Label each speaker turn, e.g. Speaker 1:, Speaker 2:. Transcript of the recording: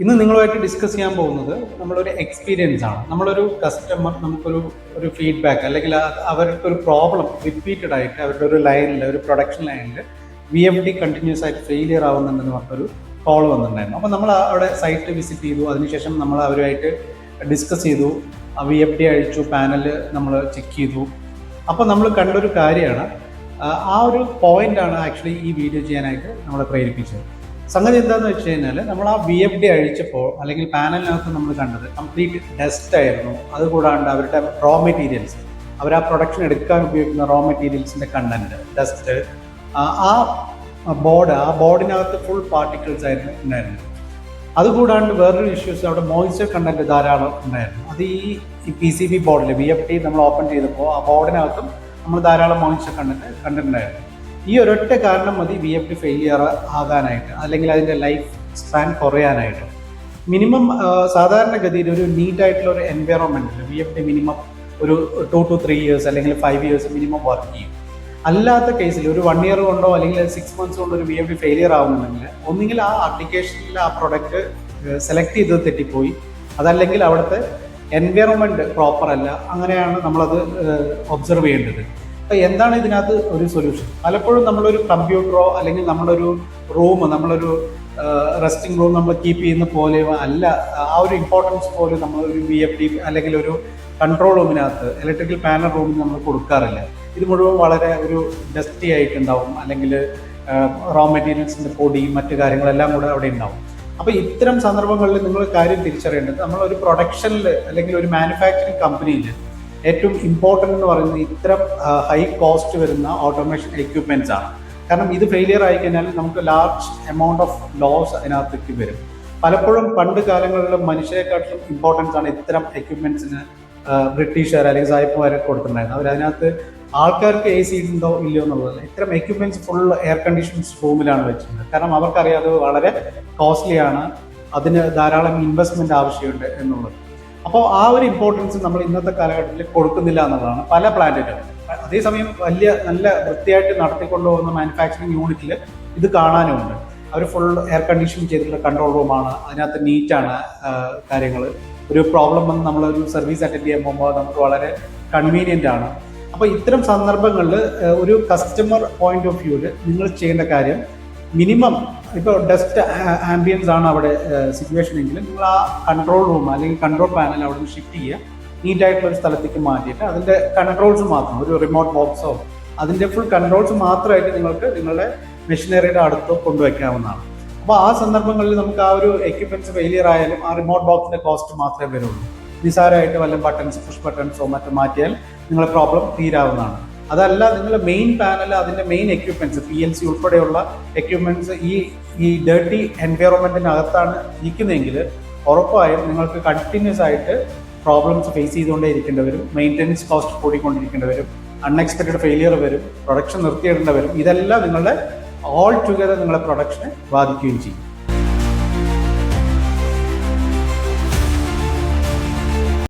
Speaker 1: ഇന്ന് നിങ്ങളുമായിട്ട് ഡിസ്കസ് ചെയ്യാൻ പോകുന്നത് നമ്മളൊരു എക്സ്പീരിയൻസ് ആണ്. നമ്മളൊരു കസ്റ്റമർ നമുക്കൊരു ഫീഡ്ബാക്ക് അല്ലെങ്കിൽ അവർക്ക് ഒരു പ്രോബ്ലം റിപ്പീറ്റഡ് ആയിട്ട് അവരുടെ ഒരു ലൈനിൽ, ഒരു പ്രൊഡക്ഷൻ ലൈനിൽ VFD കണ്ടിന്യൂസ് ആയിട്ട് ഫെയിലിയർ ആവുന്നുണ്ടെന്ന് പറഞ്ഞൊരു കോൾ വന്നിട്ടുണ്ടായിരുന്നു. അപ്പോൾ നമ്മൾ അവിടെ സൈറ്റ് വിസിറ്റ് ചെയ്തു. അതിനുശേഷം നമ്മൾ അവരുമായിട്ട് ഡിസ്കസ് ചെയ്തു. VFD അഴിച്ചു, പാനൽ നമ്മൾ ചെക്ക് ചെയ്തു. അപ്പോൾ നമ്മൾ കണ്ടൊരു കാര്യമാണ്, ആ ഒരു പോയിൻ്റാണ് ആക്ച്വലി ഈ വീഡിയോ ചെയ്യാനായിട്ട് നമ്മളെ പ്രേരിപ്പിച്ചത്. സംഗതി എന്താണെന്ന് വെച്ച് കഴിഞ്ഞാൽ, നമ്മൾ ആ VFD അഴിച്ചപ്പോൾ അല്ലെങ്കിൽ പാനലിനകത്ത് നമ്മൾ കണ്ടത് കംപ്ലീറ്റ് ഡസ്റ്റ് ആയിരുന്നു. അതുകൂടാണ്ട് അവരുടെ റോ മെറ്റീരിയൽസ്, അവർ ആ പ്രൊഡക്ഷൻ എടുക്കാൻ ഉപയോഗിക്കുന്ന റോ മെറ്റീരിയൽസിൻ്റെ കണ്ടന്റ്, ഡസ്റ്റ്, ആ ബോർഡിനകത്ത് ഫുൾ പാർട്ടിക്കിൾസ് ആയിരുന്നു ഉണ്ടായിരുന്നത്. അതുകൂടാണ്ട് വേറൊരു ഇഷ്യൂസ്, അവിടെ മോയ്സ്ചർ കണ്ടന്റ് ധാരാളം ഉണ്ടായിരുന്നു. അത് ഈ PCB ബോർഡിൽ VFD നമ്മൾ ഓപ്പൺ ചെയ്തപ്പോൾ ആ ബോർഡിനകത്തും നമ്മൾ ധാരാളം മോയ്സ്ചർ കണ്ടന്റ് ഉണ്ടായിരുന്നു. ഈ ഒരൊറ്റ കാരണം മതി VFD ഫെയിലിയർ ആകാനായിട്ട്, അല്ലെങ്കിൽ അതിൻ്റെ ലൈഫ് സ്പാൻ കുറയാനായിട്ട്. മിനിമം സാധാരണഗതിയിൽ ഒരു നീറ്റായിട്ടുള്ള ഒരു എൻവയറോൺമെൻറ്റിൽ VFD മിനിമം ഒരു 2 to 3 years അല്ലെങ്കിൽ 5 years മിനിമം വർക്ക് ചെയ്യും. അല്ലാത്ത കേസിൽ ഒരു 1 year കൊണ്ടോ അല്ലെങ്കിൽ 6 months കൊണ്ടോ ഒരു VFD ഫെയിലിയർ ആവുന്നുണ്ടെങ്കിൽ ഒന്നുകിൽ ആ ആപ്ലിക്കേഷനിൽ ആ പ്രൊഡക്റ്റ് സെലക്ട് ചെയ്തത് തെറ്റിപ്പോയി, അതല്ലെങ്കിൽ അവിടുത്തെ എൻവയറോൺമെൻറ്റ് പ്രോപ്പർ അല്ല. അങ്ങനെയാണ് നമ്മളത് ഒബ്സർവ് ചെയ്യേണ്ടത്. അപ്പോൾ എന്താണ് ഇതിനകത്ത് ഒരു സൊല്യൂഷൻ? പലപ്പോഴും നമ്മളൊരു കമ്പ്യൂട്ടറോ അല്ലെങ്കിൽ നമ്മളൊരു റൂം, നമ്മളൊരു റെസ്റ്റിംഗ് റൂം നമ്മൾ കീപ്പ് ചെയ്യുന്ന പോലെ അല്ല, ആ ഒരു ഇമ്പോർട്ടൻസ് പോലും നമ്മളൊരു VFD അല്ലെങ്കിൽ ഒരു കൺട്രോൾ റൂമിനകത്ത്, ഇലക്ട്രിക്കൽ പാനൽ റൂമിൽ നമ്മൾ കൊടുക്കാറില്ല. ഇത് മുഴുവൻ വളരെ ഒരു ഡസ്റ്റി ആയിട്ടുണ്ടാവും, അല്ലെങ്കിൽ റോ മെറ്റീരിയൽസിൻ്റെ പൊടിയും മറ്റു കാര്യങ്ങളെല്ലാം കൂടെ അവിടെ ഉണ്ടാവും. അപ്പോൾ ഇത്തരം സന്ദർഭങ്ങളിൽ നിങ്ങൾ കാര്യം തിരിച്ചറിയേണ്ടത്, നമ്മളൊരു പ്രൊഡക്ഷനിൽ അല്ലെങ്കിൽ ഒരു മാനുഫാക്ചറിങ് കമ്പനിയിൽ ഏറ്റവും ഇമ്പോർട്ടൻ്റ് എന്ന് പറയുന്നത് ഇത്തരം ഹൈ കോസ്റ്റ് വരുന്ന ഓട്ടോമേഷൻ എക്യുപ്മെൻറ്റ്സ് ആണ്. കാരണം ഇത് ഫെയിലിയർ ആയി കഴിഞ്ഞാൽ നമുക്ക് ലാർജ് എമൗണ്ട് ഓഫ് ലോസ് അതിനകത്തേക്ക് വരും. പലപ്പോഴും പണ്ട് കാലങ്ങളിൽ മനുഷ്യരെക്കാട്ടിലും ഇമ്പോർട്ടൻസ് ആണ് ഇത്തരം എക്യുപ്മെൻറ്റ്സിന് ബ്രിട്ടീഷുകാർ അല്ലെങ്കിൽ സായിപ്പുമാരൊക്കെ കൊടുത്തിട്ടുണ്ടായിരുന്നു. അവരതിനകത്ത് ആൾക്കാർക്ക് AC ഉണ്ടോ ഇല്ലയോ എന്നുള്ളതല്ല, ഇത്തരം എക്യുപ്മെൻറ്റ്സ് ഫുൾ എയർ കണ്ടീഷൻസ് റൂമിലാണ് വെച്ചിരുന്നത്. കാരണം അവർക്കറിയാം അത് വളരെ കോസ്റ്റ്ലിയാണ്, അതിന് ധാരാളം ഇൻവെസ്റ്റ്മെൻറ്റ് ആവശ്യമുണ്ട് എന്നുള്ളത്. അപ്പോൾ ആ ഒരു ഇമ്പോർട്ടൻസ് നമ്മൾ ഇന്നത്തെ കാലഘട്ടത്തിൽ കൊടുക്കുന്നില്ല എന്നുള്ളതാണ് പല പ്ലാന്റുകളും. അതേസമയം നല്ല വൃത്തിയായിട്ട് നടത്തിക്കൊണ്ടുപോകുന്ന മാനുഫാക്ചറിങ് യൂണിറ്റിൽ ഇത് കാണാനുമുണ്ട്. അവർ ഫുൾ എയർ കണ്ടീഷൻ ചെയ്തിട്ടുള്ള കൺട്രോൾ റൂമാണ്, അതിനകത്ത് നീറ്റാണ് കാര്യങ്ങൾ. ഒരു പ്രോബ്ലം വന്ന് നമ്മളൊരു സർവീസ് അറ്റൻഡ് ചെയ്യാൻ പോകുമ്പോൾ നമുക്ക് വളരെ കൺവീനിയൻ്റ് ആണ്. അപ്പോൾ ഇത്തരം സന്ദർഭങ്ങളിൽ ഒരു കസ്റ്റമർ പോയിന്റ് ഓഫ് വ്യൂവിൽ നിങ്ങൾ ചെയ്യേണ്ട കാര്യം, മിനിമം ഇപ്പോൾ ഡസ്റ്റ് ആംബിയൻസ് ആണ് അവിടെ സിറ്റുവേഷൻ എങ്കിൽ നിങ്ങൾ ആ കൺട്രോൾ റൂം അല്ലെങ്കിൽ കൺട്രോൾ പാനൽ അവിടെ നിന്ന് ഷിഫ്റ്റ് ചെയ്യുക, നീറ്റായിട്ടുള്ള ഒരു സ്ഥലത്തേക്ക് മാറ്റിയിട്ട് അതിൻ്റെ കൺട്രോൾസ് മാത്രം, ഒരു റിമോട്ട് ബോക്സോ അതിൻ്റെ ഫുൾ കൺട്രോൾസ് മാത്രമായിട്ട് നിങ്ങൾക്ക് നിങ്ങളുടെ മെഷീനറിയുടെ അടുത്ത് കൊണ്ടുവയ്ക്കാവുന്നതാണ്. അപ്പോൾ ആ സന്ദർഭങ്ങളിൽ നമുക്ക് ആ ഒരു എക്യുപ്മെൻറ്റ്സ് ഫെയിലിയർ ആയാലും ആ റിമോട്ട് ബോക്സിൻ്റെ കോസ്റ്റ് മാത്രമേ വരുള്ളൂ. നിസാരമായിട്ട് വല്ല ബട്ടൺസ്, പുഷ് ബട്ടൺസോ മറ്റോ മാറ്റിയാൽ നിങ്ങളുടെ പ്രോബ്ലം തീരാവുന്നതാണ്. അതല്ല, നിങ്ങൾ മെയിൻ പാനൽ, അതിൻ്റെ മെയിൻ എക്യുപ്മെൻറ്റ്സ്, PLC ഉൾപ്പെടെയുള്ള എക്യുപ്മെൻറ്റ്സ് ഈ ഡേർട്ടി എൻവയറോൺമെൻറ്റിനകത്താണ് ഇരിക്കുന്നതെങ്കിൽ ഉറപ്പായും നിങ്ങൾക്ക് കണ്ടിന്യൂസ് ആയിട്ട് പ്രോബ്ലംസ് ഫേസ് ചെയ്തുകൊണ്ടേ ഇരിക്കേണ്ടി വരും. മെയിൻ്റെനൻസ് കോസ്റ്റ് കൂടിക്കൊണ്ടിരിക്കേണ്ടി വരും, അൺഎക്സ്പെക്റ്റഡ് ഫെയിലിയർ വരും, പ്രൊഡക്ഷൻ നിർത്തിയിടേണ്ടി വരും. ഇതെല്ലാം നിങ്ങളുടെ ഓൾ ടുഗദർ നിങ്ങളുടെ പ്രൊഡക്ഷനെ ബാധിക്കുകയും ചെയ്യും.